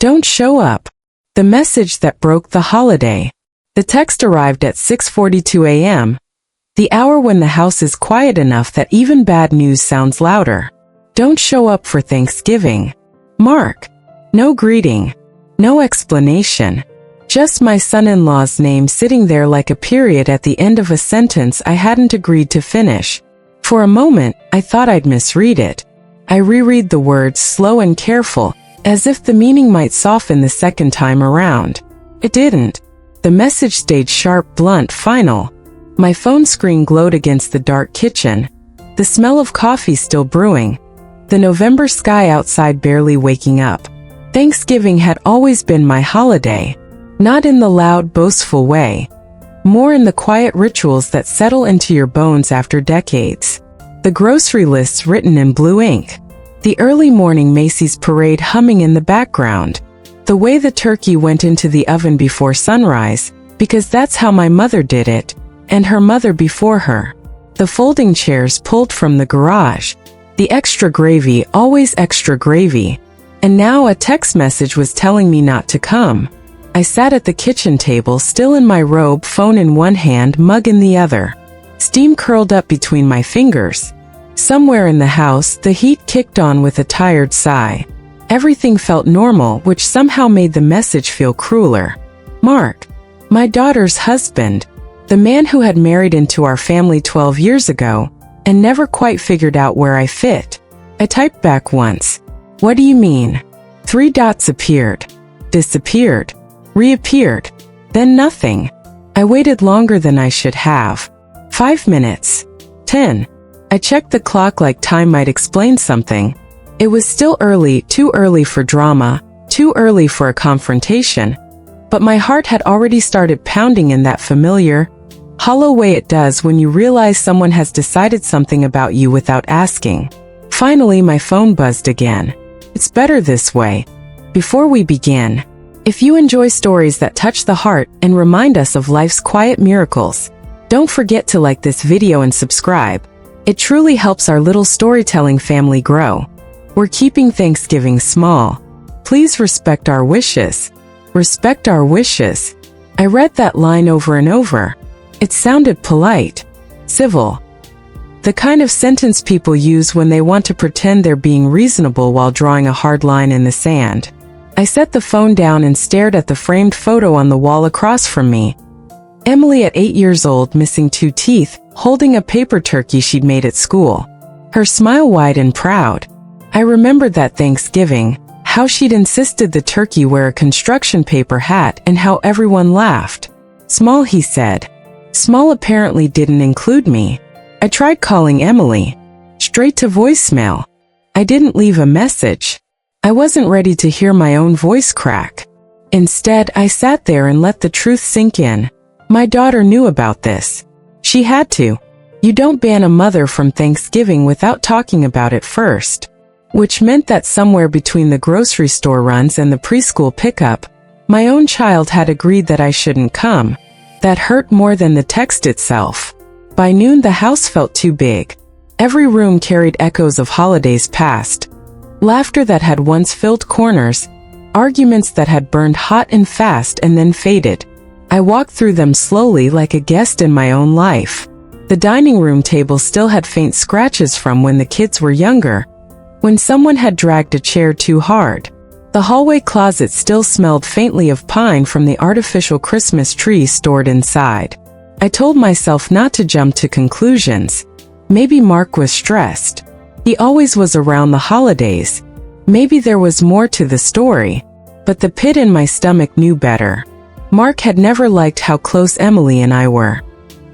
Don't show up. The message that broke the holiday. The text arrived at 6:42 a.m., the hour when the house is quiet enough that even bad news sounds louder. Don't show up for Thanksgiving. Mark. No greeting. No explanation. Just my son-in-law's name sitting there like a period at the end of a sentence I hadn't agreed to finish. For a moment, I thought I'd misread it. I reread the words slow and careful, as if the meaning might soften the second time around. It didn't. The message stayed sharp, blunt, final. My phone screen glowed against the dark kitchen, the smell of coffee still brewing, the November sky outside barely waking up. Thanksgiving had always been my holiday, not in the loud, boastful way, more in the quiet rituals that settle into your bones after decades. The grocery lists written in blue ink, the early morning Macy's parade humming in the background, the way the turkey went into the oven before sunrise, because that's how my mother did it, and her mother before her. The folding chairs pulled from the garage, the extra gravy, always extra gravy, and now a text message was telling me not to come. I sat at the kitchen table, still in my robe, phone in one hand, mug in the other. Steam curled up between my fingers. Somewhere in the house, the heat kicked on with a tired sigh. Everything felt normal, which somehow made the message feel crueler. Mark. My daughter's husband. The man who had married into our family 12 years ago, and never quite figured out where I fit. I typed back once. What do you mean? 3 dots appeared. Disappeared. Reappeared. Then nothing. I waited longer than I should have. 5 minutes. 10. I checked the clock like time might explain something. It was still early, too early for drama, too early for a confrontation. But my heart had already started pounding in that familiar, hollow way it does when you realize someone has decided something about you without asking. Finally, my phone buzzed again. It's better this way. Before we begin, if you enjoy stories that touch the heart and remind us of life's quiet miracles, don't forget to like this video and subscribe. It truly helps our little storytelling family grow. We're keeping Thanksgiving small. Please respect our wishes. Respect our wishes. I read that line over and over. It sounded polite, civil. The kind of sentence people use when they want to pretend they're being reasonable while drawing a hard line in the sand. I set the phone down and stared at the framed photo on the wall across from me. Emily at 8 years old, missing 2 teeth, holding a paper turkey she'd made at school. Her smile wide and proud. I remembered that Thanksgiving, how she'd insisted the turkey wear a construction paper hat and how everyone laughed. Small, he said. Small apparently didn't include me. I tried calling Emily. Straight to voicemail. I didn't leave a message. I wasn't ready to hear my own voice crack. Instead, I sat there and let the truth sink in. My daughter knew about this. She had to. You don't ban a mother from Thanksgiving without talking about it first. Which meant that somewhere between the grocery store runs and the preschool pickup, my own child had agreed that I shouldn't come. That hurt more than the text itself. By noon, the house felt too big. Every room carried echoes of holidays past. Laughter that had once filled corners, arguments that had burned hot and fast and then faded. I walked through them slowly like a guest in my own life. The dining room table still had faint scratches from when the kids were younger, when someone had dragged a chair too hard. The hallway closet still smelled faintly of pine from the artificial Christmas tree stored inside. I told myself not to jump to conclusions. Maybe Mark was stressed. He always was around the holidays. Maybe there was more to the story. But the pit in my stomach knew better. Mark had never liked how close Emily and I were.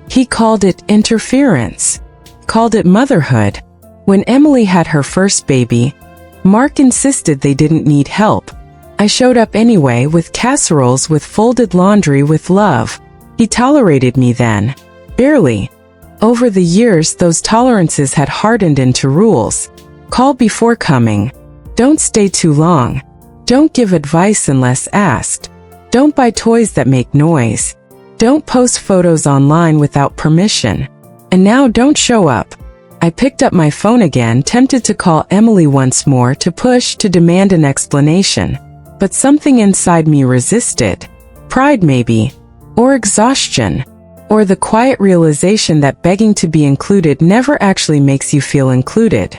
He called it interference. Called it motherhood. When Emily had her first baby, Mark insisted they didn't need help. I showed up anyway with casseroles, with folded laundry, with love. He tolerated me then. Barely. Over the years, those tolerances had hardened into rules. Call before coming. Don't stay too long. Don't give advice unless asked. Don't buy toys that make noise. Don't post photos online without permission. And now don't show up. I picked up my phone again, tempted to call Emily once more, to push, to demand an explanation. but something inside me resisted. Pride maybe, or exhaustion, or the quiet realization that begging to be included never actually makes you feel included.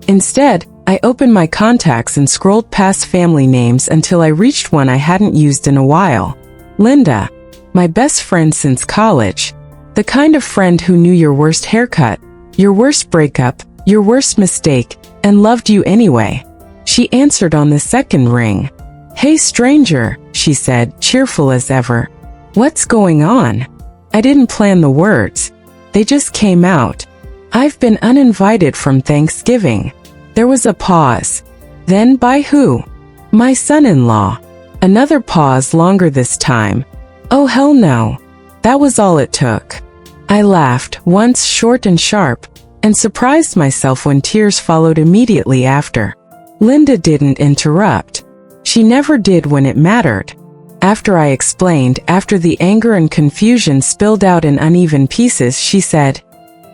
Instead, I opened my contacts and scrolled past family names until I reached one I hadn't used in a while. Linda, my best friend since college. The kind of friend who knew your worst haircut, your worst breakup, your worst mistake, and loved you anyway. She answered on the second ring. "Hey stranger," she said, cheerful as ever. "What's going on?" I didn't plan the words. They just came out. "I've been uninvited from Thanksgiving." There was a pause. Then by who? "My son-in-law." Another pause, longer this time. "Oh hell no." That was all it took. I laughed, once short and sharp, and surprised myself when tears followed immediately after. Linda didn't interrupt. She never did when it mattered. After I explained, after the anger and confusion spilled out in uneven pieces, she said,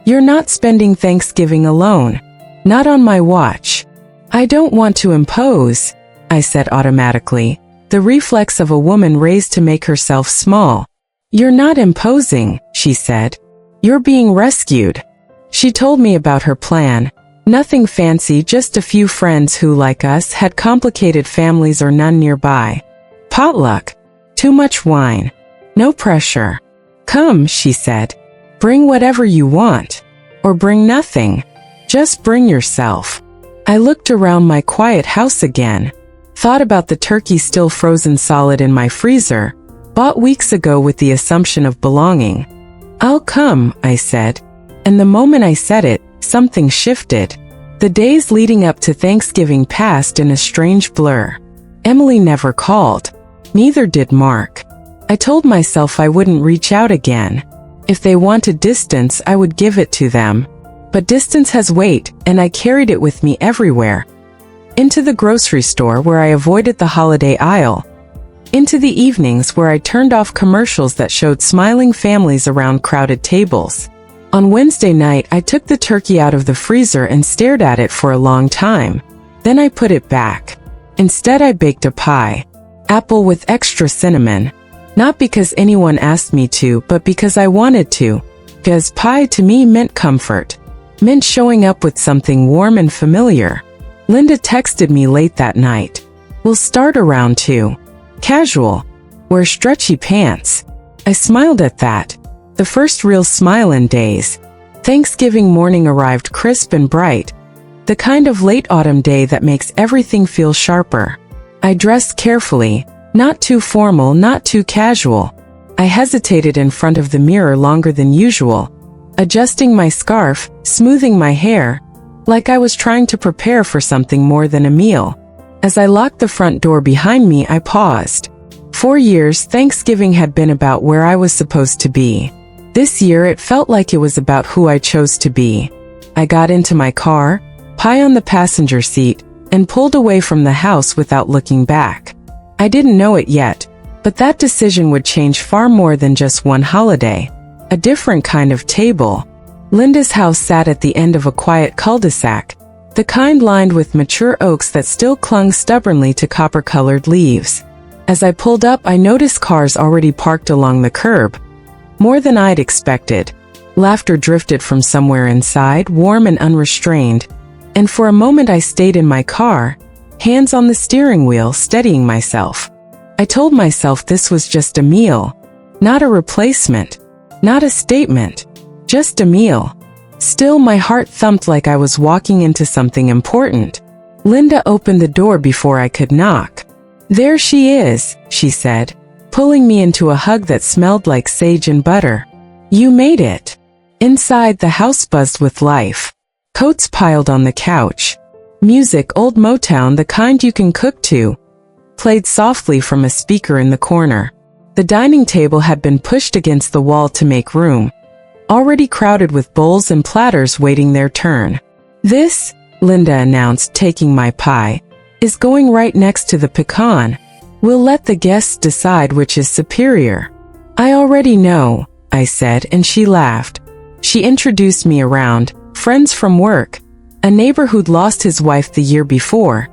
"You're not spending Thanksgiving alone. Not on my watch." "I don't want to impose," I said automatically, the reflex of a woman raised to make herself small. "You're not imposing," she said. "You're being rescued." She told me about her plan. Nothing fancy, just a few friends who, like us, had complicated families or none nearby. Potluck. Too much wine. No pressure. "Come," she said. "Bring whatever you want. Or bring nothing. Just bring yourself." I looked around my quiet house again. Thought about the turkey still frozen solid in my freezer, bought weeks ago with the assumption of belonging. "I'll come," I said. And the moment I said it, something shifted. The days leading up to Thanksgiving passed in a strange blur. Emily never called. Neither did Mark. I told myself I wouldn't reach out again. If they wanted distance, I would give it to them. But distance has weight, and I carried it with me everywhere. Into the grocery store where I avoided the holiday aisle. Into the evenings where I turned off commercials that showed smiling families around crowded tables. On Wednesday night, I took the turkey out of the freezer and stared at it for a long time. Then I put it back. Instead, I baked a pie. Apple with extra cinnamon. Not because anyone asked me to, but because I wanted to. Because pie to me meant comfort. Meant showing up with something warm and familiar. Linda texted me late that night. "We'll start around 2. Casual. Wear stretchy pants." I smiled at that. The first real smile in days. Thanksgiving morning arrived crisp and bright. The kind of late autumn day that makes everything feel sharper. I dressed carefully. Not too formal, not too casual. I hesitated in front of the mirror longer than usual. Adjusting my scarf, smoothing my hair, like I was trying to prepare for something more than a meal. As I locked the front door behind me, I paused. 4 years, Thanksgiving had been about where I was supposed to be. This year, it felt like it was about who I chose to be. I got into my car, pie on the passenger seat, and pulled away from the house without looking back. I didn't know it yet, but that decision would change far more than just one holiday. A different kind of table. Linda's house sat at the end of a quiet cul-de-sac, the kind lined with mature oaks that still clung stubbornly to copper-colored leaves. As I pulled up, I noticed cars already parked along the curb. More than I'd expected. Laughter drifted from somewhere inside, warm and unrestrained. And for a moment I stayed in my car, hands on the steering wheel, steadying myself. I told myself this was just a meal. Not a replacement. Not a statement. Just a meal. Still, my heart thumped like I was walking into something important. Linda opened the door before I could knock. "There she is," she said, pulling me into a hug that smelled like sage and butter. "You made it." Inside, the house buzzed with life. Coats piled on the couch. Music, old Motown, the kind you can cook to, played softly from a speaker in the corner. The dining table had been pushed against the wall to make room, already crowded with bowls and platters waiting their turn. "This," Linda announced, taking my pie, "is going right next to the pecan. We'll let the guests decide which is superior." "I already know," I said, and she laughed. She introduced me around, friends from work, a neighbor who'd lost his wife the year before,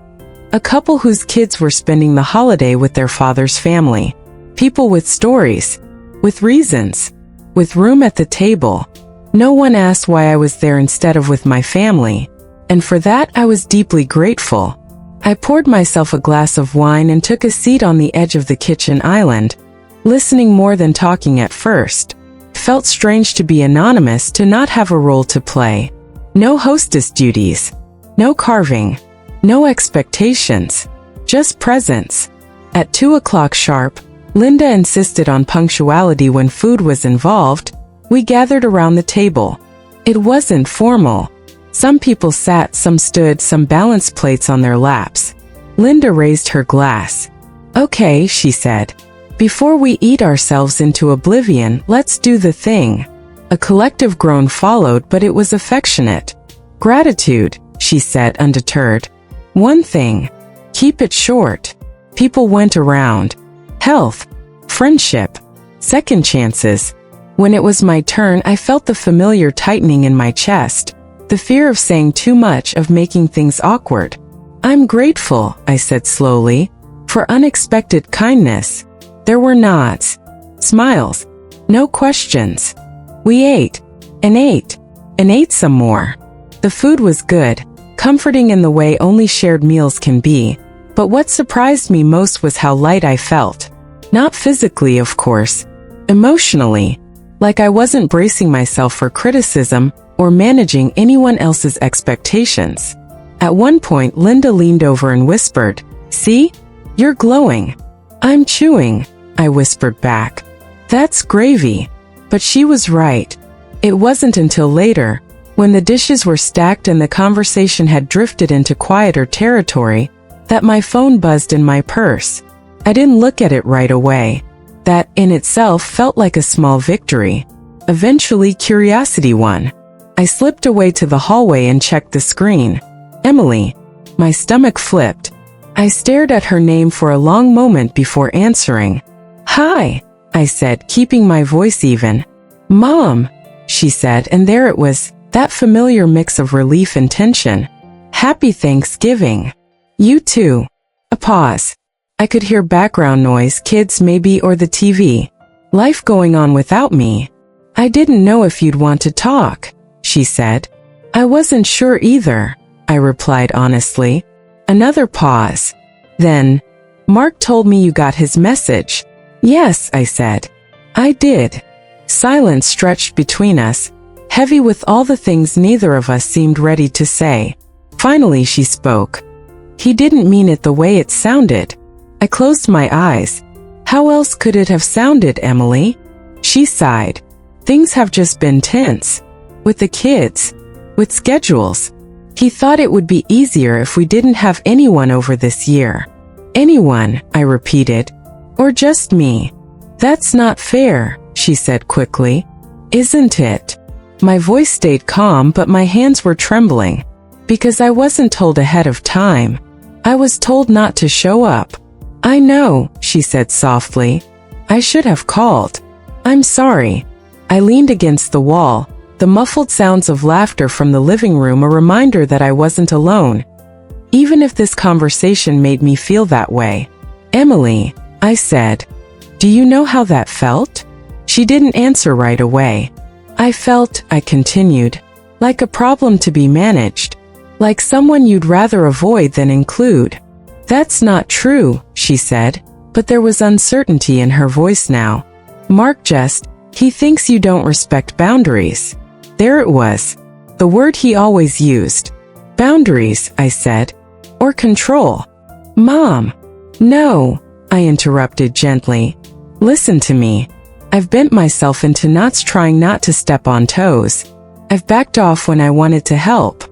A couple whose kids were spending the holiday with their father's family. People with stories. With reasons. With room at the table. No one asked why I was there instead of with my family. And for that I was deeply grateful. I poured myself a glass of wine and took a seat on the edge of the kitchen island, listening more than talking at first. Felt strange to be anonymous, to not have a role to play. No hostess duties. No carving. No expectations. Just presence. At 2 o'clock sharp, Linda insisted on punctuality when food was involved. We gathered around the table. It wasn't formal. Some people sat, some stood, some balanced plates on their laps. Linda raised her glass. "Okay," she said. "Before we eat ourselves into oblivion, let's do the thing." A collective groan followed, but it was affectionate. "Gratitude," she said, undeterred. "One thing. Keep it short." People went around. Health. Friendship. Second chances. When it was my turn, I felt the familiar tightening in my chest. The fear of saying too much, of making things awkward. "I'm grateful," I said slowly, "for unexpected kindness." There were nods. Smiles. No questions. We ate. And ate. And ate some more. The food was good, comforting in the way only shared meals can be. But what surprised me most was how light I felt. Not physically, of course. Emotionally. Like I wasn't bracing myself for criticism or managing anyone else's expectations. At one point, Linda leaned over and whispered, "See? You're glowing." "I'm chewing," I whispered back. "That's gravy." But she was right. It wasn't until later, when the dishes were stacked and the conversation had drifted into quieter territory, that my phone buzzed in my purse. I didn't look at it right away. That, in itself, felt like a small victory. Eventually, curiosity won. I slipped away to the hallway and checked the screen. Emily. My stomach flipped. I stared at her name for a long moment before answering. "Hi," I said, keeping my voice even. "Mom," she said, and there it was, that familiar mix of relief and tension. "Happy Thanksgiving." "You too." A pause. I could hear background noise, kids maybe, or the TV. Life going on without me. "I didn't know if you'd want to talk," she said. "I wasn't sure either," I replied honestly. Another pause. Then, "Mark told me you got his message." "Yes," I said. "I did." Silence stretched between us, heavy with all the things neither of us seemed ready to say. Finally she spoke. "He didn't mean it the way it sounded." I closed my eyes. "How else could it have sounded, Emily?" She sighed. "Things have just been tense. With the kids. With schedules. He thought it would be easier if we didn't have anyone over this year." "Anyone," I repeated. "Or just me?" "That's not fair," she said quickly. "Isn't it?" My voice stayed calm, but my hands were trembling. "Because I wasn't told ahead of time. I was told not to show up." "I know," she said softly. "I should have called. I'm sorry." I leaned against the wall, the muffled sounds of laughter from the living room a reminder that I wasn't alone, even if this conversation made me feel that way. "Emily," I said, "do you know how that felt?" She didn't answer right away. "I felt," I continued, "like a problem to be managed. Like someone you'd rather avoid than include." "That's not true," she said, but there was uncertainty in her voice now. "Mark he thinks you don't respect boundaries." There it was. The word he always used. "Boundaries," I said. "Or control." "Mom." "No," I interrupted gently. "Listen to me. I've bent myself into knots trying not to step on toes. I've backed off when I wanted to help.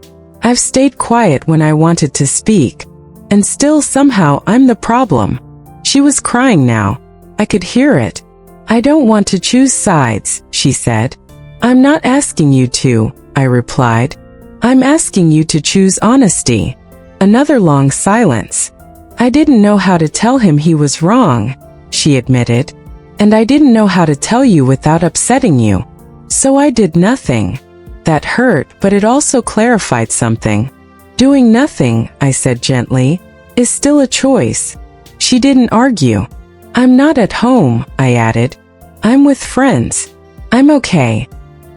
I've stayed quiet when I wanted to speak. And still somehow I'm the problem." She was crying now. I could hear it. "I don't want to choose sides," she said. "I'm not asking you to," I replied. "I'm asking you to choose honesty." Another long silence. "I didn't know how to tell him he was wrong," she admitted. "And I didn't know how to tell you without upsetting you. So I did nothing." That hurt, but it also clarified something. "Doing nothing," I said gently, is still a choice. She didn't argue. I'm not at home, I added. I'm with friends. I'm okay.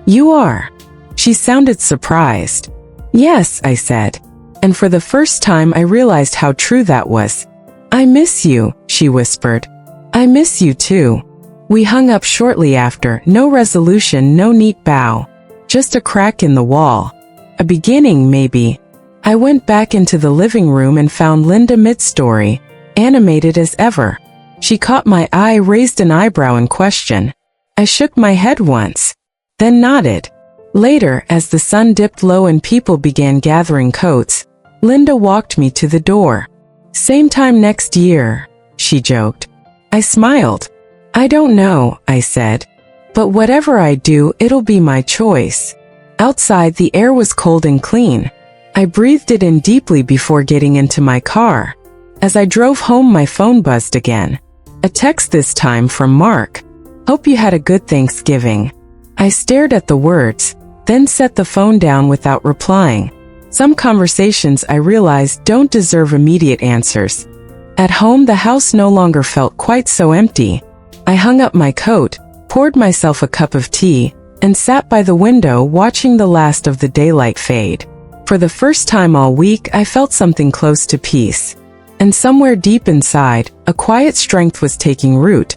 You are. She sounded surprised. Yes, I said. And for the first time I realized how true that was. I miss you, she whispered. I miss you too. We hung up shortly after, no resolution, no neat bow. Just a crack in the wall. A beginning, maybe. I went back into the living room and found Linda mid-story, animated as ever. She caught my eye, raised an eyebrow in question. I shook my head once, then nodded. Later, as the sun dipped low and people began gathering coats, Linda walked me to the door. Same time next year, she joked. I smiled. I don't know, I said. But whatever I do, it'll be my choice. Outside, the air was cold and clean. I breathed it in deeply before getting into my car. As I drove home, my phone buzzed again. A text this time from Mark. Hope you had a good Thanksgiving. I stared at the words, then set the phone down without replying. Some conversations I realized don't deserve immediate answers. At home, the house no longer felt quite so empty. I hung up my coat, poured myself a cup of tea, and sat by the window watching the last of the daylight fade. For the first time all week, I felt something close to peace. And somewhere deep inside, a quiet strength was taking root.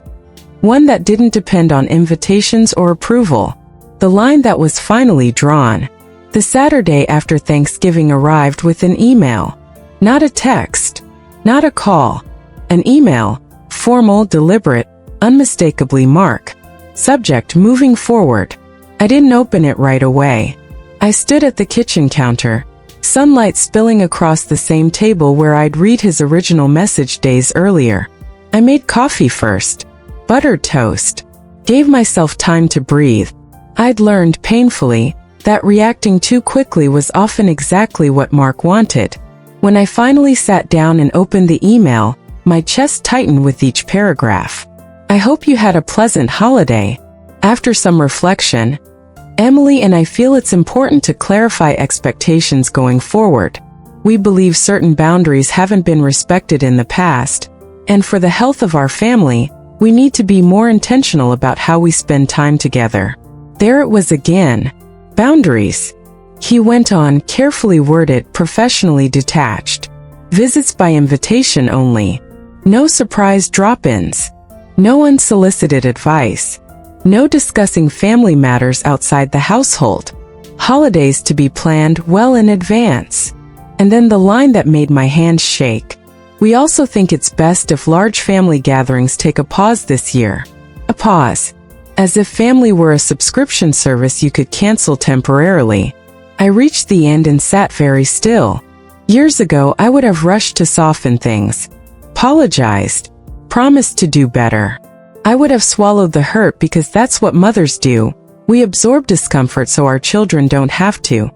One that didn't depend on invitations or approval. The line that was finally drawn. The Saturday after Thanksgiving arrived with an email. Not a text. Not a call. An email. Formal, deliberate, unmistakably Mark. Subject: moving forward. I didn't open it right away. I stood at the kitchen counter, sunlight spilling across the same table where I'd read his original message days earlier. I made coffee first. Buttered toast. Gave myself time to breathe. I'd learned painfully that reacting too quickly was often exactly what Mark wanted. When I finally sat down and opened the email, my chest tightened with each paragraph. I hope you had a pleasant holiday. After some reflection, Emily and I feel it's important to clarify expectations going forward. We believe certain boundaries haven't been respected in the past, and for the health of our family, we need to be more intentional about how we spend time together. There it was again. Boundaries. He went on, carefully worded, professionally detached. Visits by invitation only. No surprise drop-ins. No unsolicited advice. No discussing family matters outside the household. Holidays to be planned well in advance. And then the line that made my hands shake. We also think it's best if large family gatherings take a pause this year. A pause. As if family were a subscription service you could cancel temporarily. I reached the end and sat very still. Years ago, I would have rushed to soften things. Apologized. Promised to do better. I would have swallowed the hurt because that's what mothers do. We absorb discomfort so our children don't have to.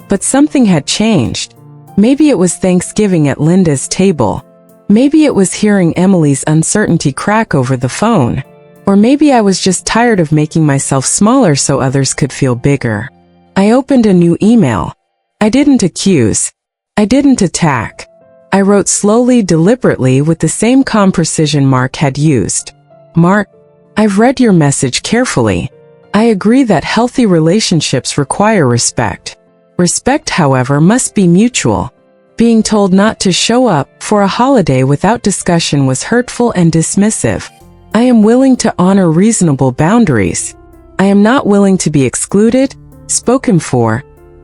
But something had changed. Maybe it was Thanksgiving at Linda's table. Maybe it was hearing Emily's uncertainty crack over the phone. Or maybe I was just tired of making myself smaller so others could feel bigger. I opened a new email. I didn't accuse. I didn't attack. I wrote slowly, deliberately, with the same calm precision Mark had used. Mark, I've read your message carefully. I agree that healthy relationships require respect. Respect, however, must be mutual. Being told not to show up for a holiday without discussion was hurtful and dismissive. I am willing to honor reasonable boundaries. I am not willing to be excluded, spoken for,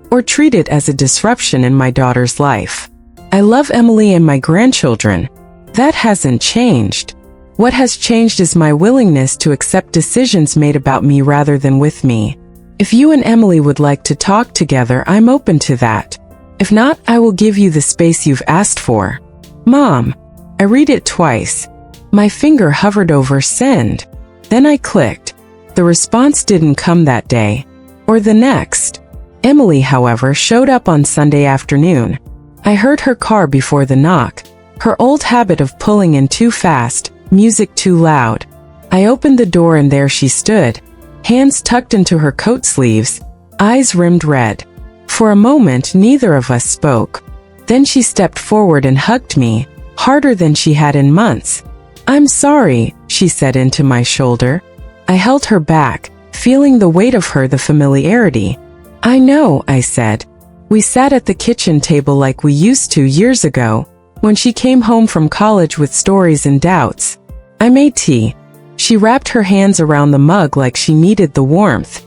or treated as a disruption in my daughter's life. I love Emily and my grandchildren. That hasn't changed. What has changed is my willingness to accept decisions made about me rather than with me. If you and Emily would like to talk together, I'm open to that. If not, I will give you the space you've asked for. Mom. I read it twice. My finger hovered over send. Then I clicked. The response didn't come that day. Or the next. Emily, however, showed up on Sunday afternoon. I heard her car before the knock. Her old habit of pulling in too fast, music too loud. I opened the door and there she stood, hands tucked into her coat sleeves, eyes rimmed red. For a moment, neither of us spoke. Then she stepped forward and hugged me, harder than she had in months. "I'm sorry," she said into my shoulder. I held her back, feeling the weight of her, the familiarity. "I know," I said. We sat at the kitchen table like we used to years ago, when she came home from college with stories and doubts. I made tea. She wrapped her hands around the mug like she needed the warmth.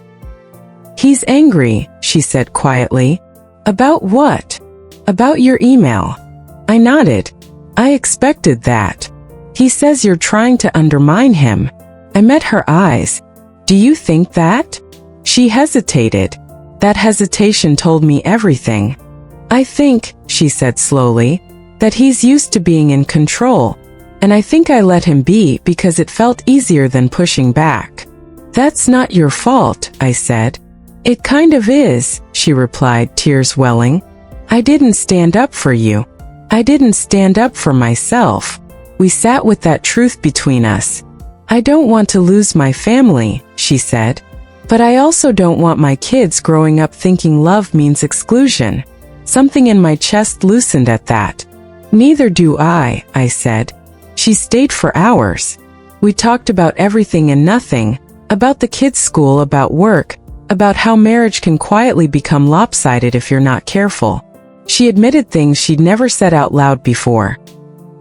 "He's angry," she said quietly. "About what?" "About your email." I nodded. "I expected that. He says you're trying to undermine him." I met her eyes. "Do you think that?" She hesitated. That hesitation told me everything. "I think," she said slowly, "that he's used to being in control, and I think I let him be because it felt easier than pushing back." "That's not your fault," I said. "It kind of is," she replied, tears welling. "I didn't stand up for you. I didn't stand up for myself." We sat with that truth between us. "I don't want to lose my family," she said. "But I also don't want my kids growing up thinking love means exclusion." Something in my chest loosened at that. "Neither do I," I said. She stayed for hours. We talked about everything and nothing, about the kids' school, about work, about how marriage can quietly become lopsided if you're not careful. She admitted things she'd never said out loud before.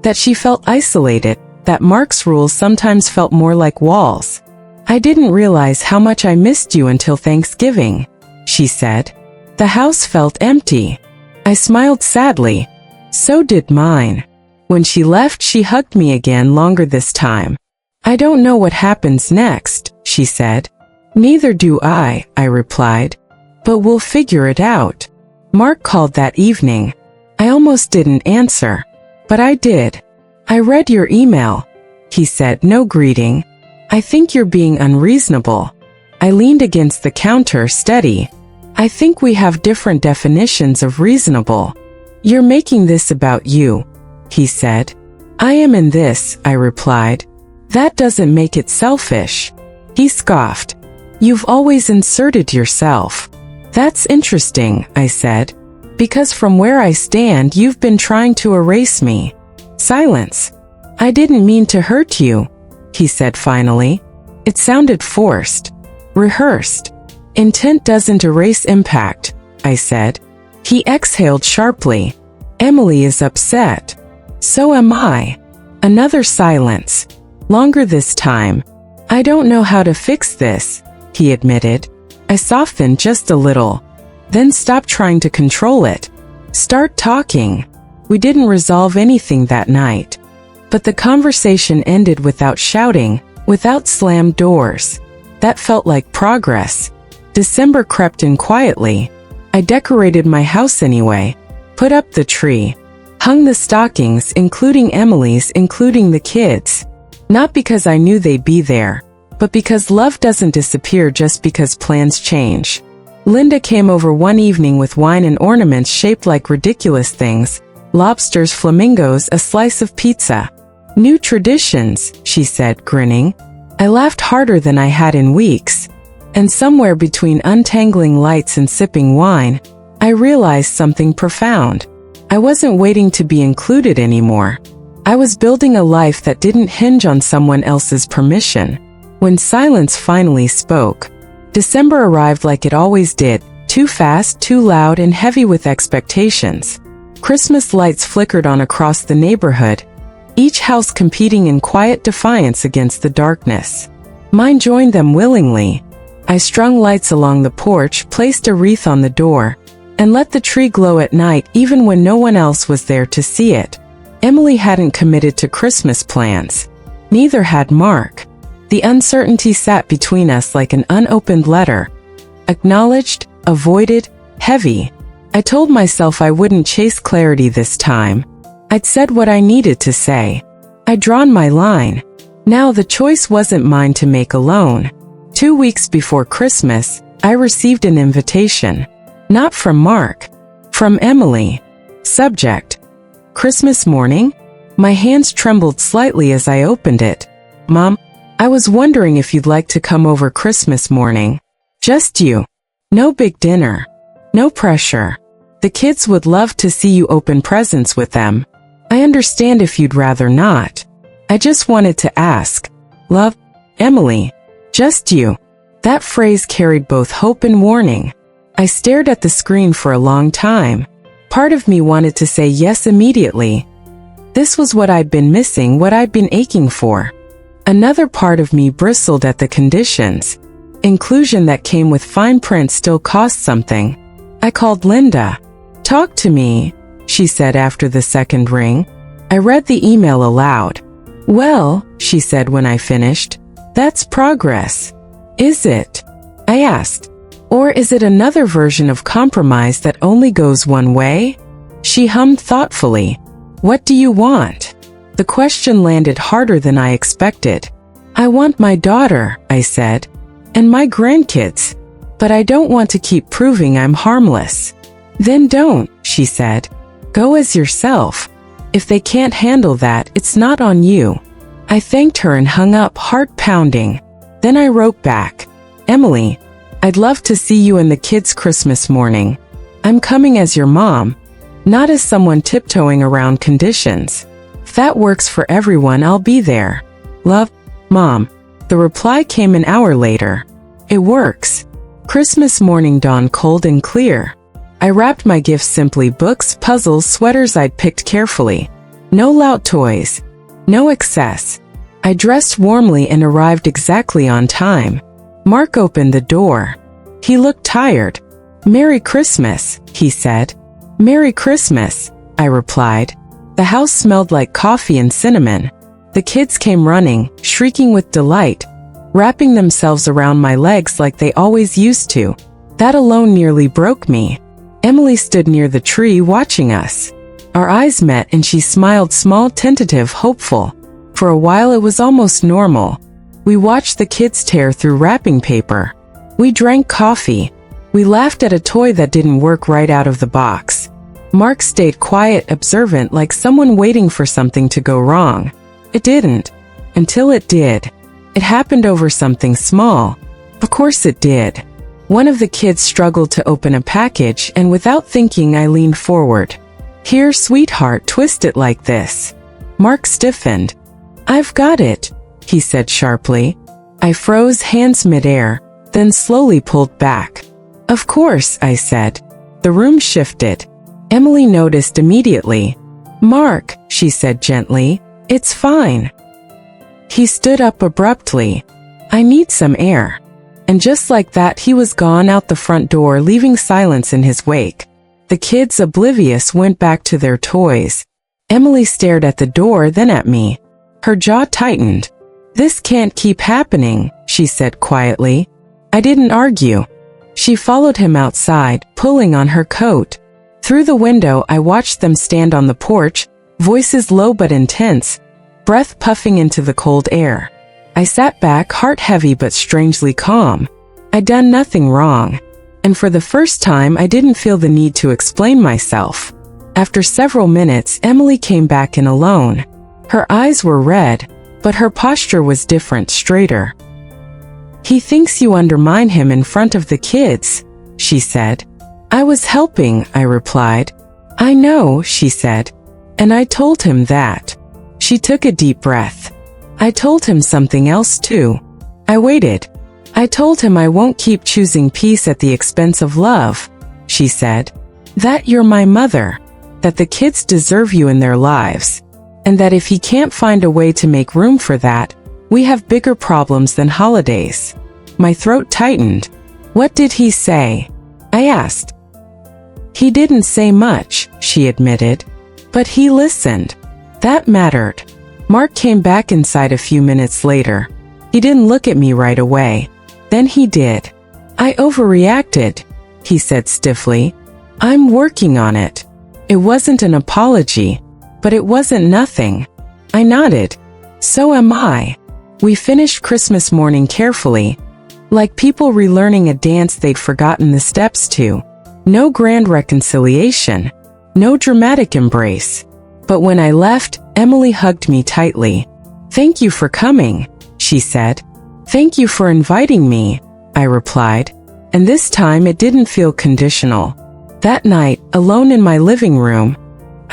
That she felt isolated, that Mark's rules sometimes felt more like walls. "I didn't realize how much I missed you until Thanksgiving," she said. The house felt empty. I smiled sadly. So did mine. When she left, she hugged me again, longer this time. "I don't know what happens next," she said. "Neither do I," I replied. "But we'll figure it out." Mark called that evening. I almost didn't answer. But I did. "I read your email," he said, no greeting. "I think you're being unreasonable." I leaned against the counter, steady. "I think we have different definitions of reasonable." "You're making this about you," he said. "I am in this," I replied. "That doesn't make it selfish." He scoffed. "You've always inserted yourself." "That's interesting," I said. "Because from where I stand, you've been trying to erase me." Silence. "I didn't mean to hurt you," he said finally. It sounded forced. Rehearsed. "Intent doesn't erase impact," I said. He exhaled sharply. "Emily is upset. So am I." Another silence. Longer this time. "I don't know how to fix this," he admitted. I softened just a little. "Then stop trying to control it. Start talking." We didn't resolve anything that night. But the conversation ended without shouting, without slammed doors. That felt like progress. December crept in quietly. I decorated my house anyway. Put up the tree. Hung the stockings, including Emily's, including the kids. Not because I knew they'd be there, but because love doesn't disappear just because plans change. Linda came over one evening with wine and ornaments shaped like ridiculous things. Lobsters, flamingos, a slice of pizza. "New traditions," she said, grinning. I laughed harder than I had in weeks. And somewhere between untangling lights and sipping wine, I realized something profound. I wasn't waiting to be included anymore. I was building a life that didn't hinge on someone else's permission. When silence finally spoke, December arrived like it always did, too fast, too loud, and heavy with expectations. Christmas lights flickered on across the neighborhood, each house competing in quiet defiance against the darkness. Mine joined them willingly. I strung lights along the porch, placed a wreath on the door, and let the tree glow at night even when no one else was there to see it. Emily hadn't committed to Christmas plans. Neither had Mark. The uncertainty sat between us like an unopened letter. Acknowledged, avoided, heavy. I told myself I wouldn't chase clarity this time. I'd said what I needed to say. I'd drawn my line. Now the choice wasn't mine to make alone. 2 weeks before Christmas, I received an invitation. Not from Mark. From Emily. Subject: Christmas morning? My hands trembled slightly as I opened it. "Mom, I was wondering if you'd like to come over Christmas morning. Just you. No big dinner. No pressure. The kids would love to see you open presents with them." I understand if you'd rather not. I just wanted to ask. Love, Emily. Just you. That phrase carried both hope and warning. I stared at the screen for a long time. Part of me wanted to say yes immediately. This was what I'd been missing, what I'd been aching for. Another part of me bristled at the conditions. Inclusion that came with fine print still cost something. I called Linda. "Talk to me," she said after the second ring. I read the email aloud. "Well," she said when I finished, "that's progress." "Is it?" I asked. "Or is it another version of compromise that only goes one way?" She hummed thoughtfully. "What do you want?" The question landed harder than I expected. "I want my daughter," I said, "and my grandkids. But I don't want to keep proving I'm harmless." "Then don't," she said. "Go as yourself. If they can't handle that, it's not on you." I thanked her and hung up, heart pounding. Then I wrote back, "Emily, I'd love to see you and the kids Christmas morning. I'm coming as your mom, not as someone tiptoeing around conditions. If that works for everyone, I'll be there. Love, Mom." The reply came an hour later. "It works." Christmas morning dawned cold and clear. I wrapped my gifts simply: books, puzzles, sweaters I'd picked carefully. No loud toys. No excess. I dressed warmly and arrived exactly on time. Mark opened the door. He looked tired. "Merry Christmas," he said. "Merry Christmas," I replied. The house smelled like coffee and cinnamon. The kids came running, shrieking with delight, wrapping themselves around my legs like they always used to. That alone nearly broke me. Emily stood near the tree watching us. Our eyes met and she smiled, small, tentative, hopeful. For a while it was almost normal. We watched the kids tear through wrapping paper. We drank coffee. We laughed at a toy that didn't work right out of the box. Mark stayed quiet, observant, like someone waiting for something to go wrong. It didn't. Until it did. It happened over something small. Of course it did. One of the kids struggled to open a package, and without thinking I leaned forward. "Here, sweetheart, twist it like this." Mark stiffened. "I've got it," he said sharply. I froze, hands midair, then slowly pulled back. "Of course," I said. The room shifted. Emily noticed immediately. "Mark," she said gently, "it's fine." He stood up abruptly. "I need some air." And just like that, he was gone out the front door, leaving silence in his wake. The kids, oblivious, went back to their toys. Emily stared at the door, then at me. Her jaw tightened. "This can't keep happening," she said quietly. I didn't argue. She followed him outside, pulling on her coat. Through the window, I watched them stand on the porch, voices low but intense, breath puffing into the cold air. I sat back, heart heavy but strangely calm. I'd done nothing wrong. And for the first time, I didn't feel the need to explain myself. After several minutes, Emily came back in alone. Her eyes were red, but her posture was different, straighter. "He thinks you undermine him in front of the kids," she said. "I was helping," I replied. "I know," she said. "And I told him that." She took a deep breath. "I told him something else too." I waited. "I told him I won't keep choosing peace at the expense of love," she said. "That you're my mother, that the kids deserve you in their lives, and that if he can't find a way to make room for that, we have bigger problems than holidays." My throat tightened. "What did he say?" I asked. "He didn't say much," she admitted. "But he listened. That mattered." Mark came back inside a few minutes later. He didn't look at me right away. Then he did. "I overreacted," he said stiffly. "I'm working on it." It wasn't an apology, but it wasn't nothing. I nodded. "So am I." We finished Christmas morning carefully, like people relearning a dance they'd forgotten the steps to. No grand reconciliation. No dramatic embrace. But when I left, Emily hugged me tightly. "Thank you for coming," she said. "Thank you for inviting me," I replied. And this time it didn't feel conditional. That night, alone in my living room,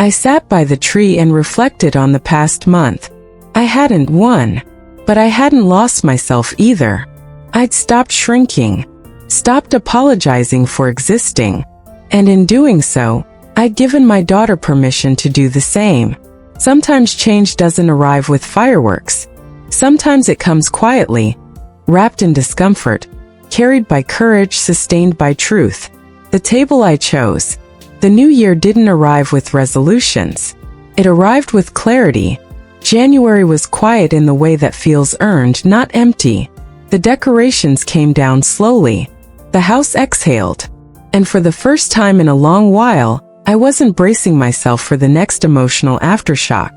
I sat by the tree and reflected on the past month. I hadn't won, but I hadn't lost myself either. I'd stopped shrinking, stopped apologizing for existing, and in doing so, I'd given my daughter permission to do the same. Sometimes change doesn't arrive with fireworks. Sometimes it comes quietly, wrapped in discomfort, carried by courage, sustained by truth. The table I chose. The new year didn't arrive with resolutions. It arrived with clarity. January was quiet in the way that feels earned, not empty. The decorations came down slowly. The house exhaled. And for the first time in a long while, I wasn't bracing myself for the next emotional aftershock.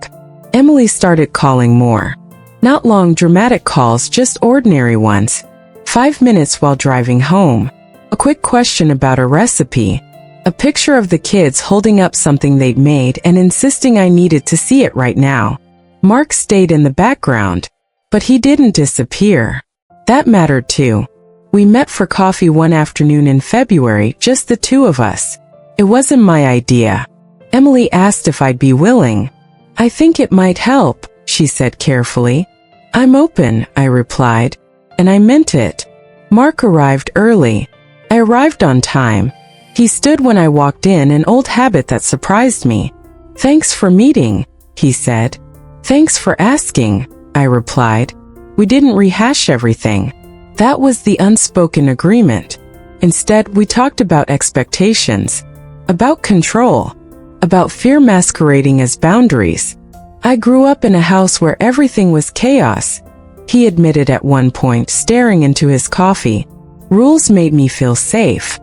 Emily started calling more. Not long, dramatic calls, just ordinary ones. 5 minutes while driving home. A quick question about a recipe. A picture of the kids holding up something they'd made and insisting I needed to see it right now. Mark stayed in the background, but he didn't disappear. That mattered too. We met for coffee one afternoon in February, just the two of us. It wasn't my idea. Emily asked if I'd be willing. I think it might help, she said carefully. I'm open, I replied, and I meant it. Mark arrived early. I arrived on time. He stood when I walked in, an old habit that surprised me. Thanks for meeting, he said. Thanks for asking, I replied. We didn't rehash everything. That was the unspoken agreement. Instead, we talked about expectations, about control, about fear masquerading as boundaries. I grew up in a house where everything was chaos, he admitted at one point, staring into his coffee. Rules made me feel safe.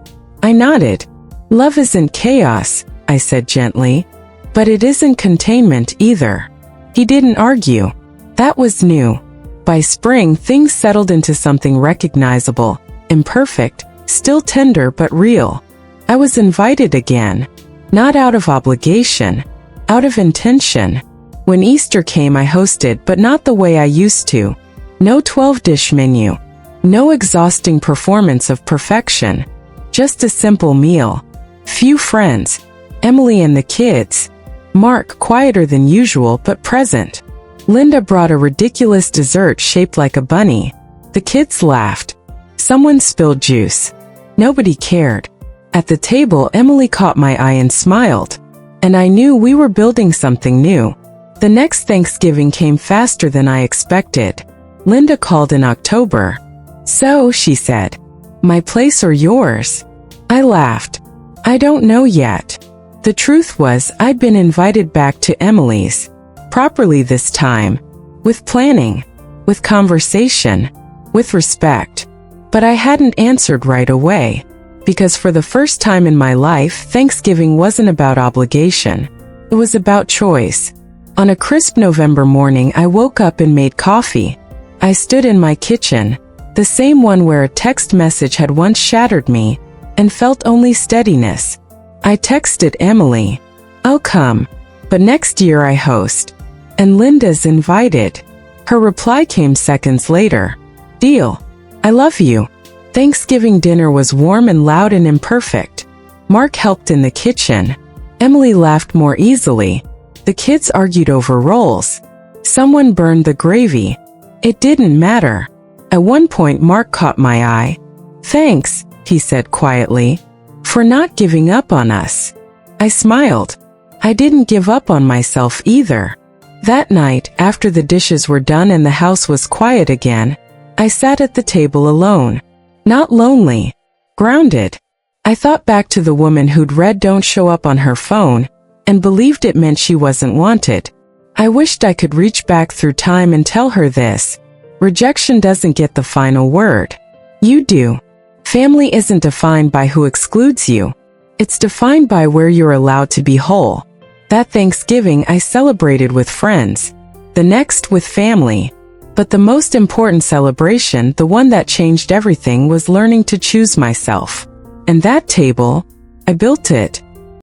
I nodded. Love isn't chaos, I said gently, but it isn't containment either. He didn't argue. That was new. By spring, things settled into something recognizable, imperfect, still tender but real. I was invited again, not out of obligation, out of intention. When Easter came, I hosted, but not the way I used to. No 12-dish menu. No exhausting performance of perfection. Just a simple meal. Few friends. Emily and the kids. Mark, quieter than usual but present. Linda brought a ridiculous dessert shaped like a bunny. The kids laughed. Someone spilled juice. Nobody cared. At the table, Emily caught my eye and smiled. And I knew we were building something new. The next Thanksgiving came faster than I expected. Linda called in October. So, she said, my place or yours? I laughed. I don't know yet. The truth was, I'd been invited back to Emily's. Properly this time. With planning. With conversation. With respect. But I hadn't answered right away. Because for the first time in my life, Thanksgiving wasn't about obligation. It was about choice. On a crisp November morning, I woke up and made coffee. I stood in my kitchen, the same one where a text message had once shattered me, and felt only steadiness. I texted Emily, I'll come, but next year I host. And Linda's invited. Her reply came seconds later. Deal. I love you. Thanksgiving dinner was warm and loud and imperfect. Mark helped in the kitchen. Emily laughed more easily. The kids argued over roles. Someone burned the gravy. It didn't matter. At one point, Mark caught my eye. Thanks, he said quietly, for not giving up on us. I smiled. I didn't give up on myself either. That night, after the dishes were done and the house was quiet again, I sat at the table alone. Not lonely. Grounded. I thought back to the woman who'd read "Don't show up" on her phone, and believed it meant she wasn't wanted. I wished I could reach back through time and tell her this. Rejection doesn't get the final word. You do. Family isn't defined by who excludes you. It's defined by where you're allowed to be whole. That Thanksgiving I celebrated with friends. The next with family. But the most important celebration, the one that changed everything, was learning to choose myself. And that table, I built it.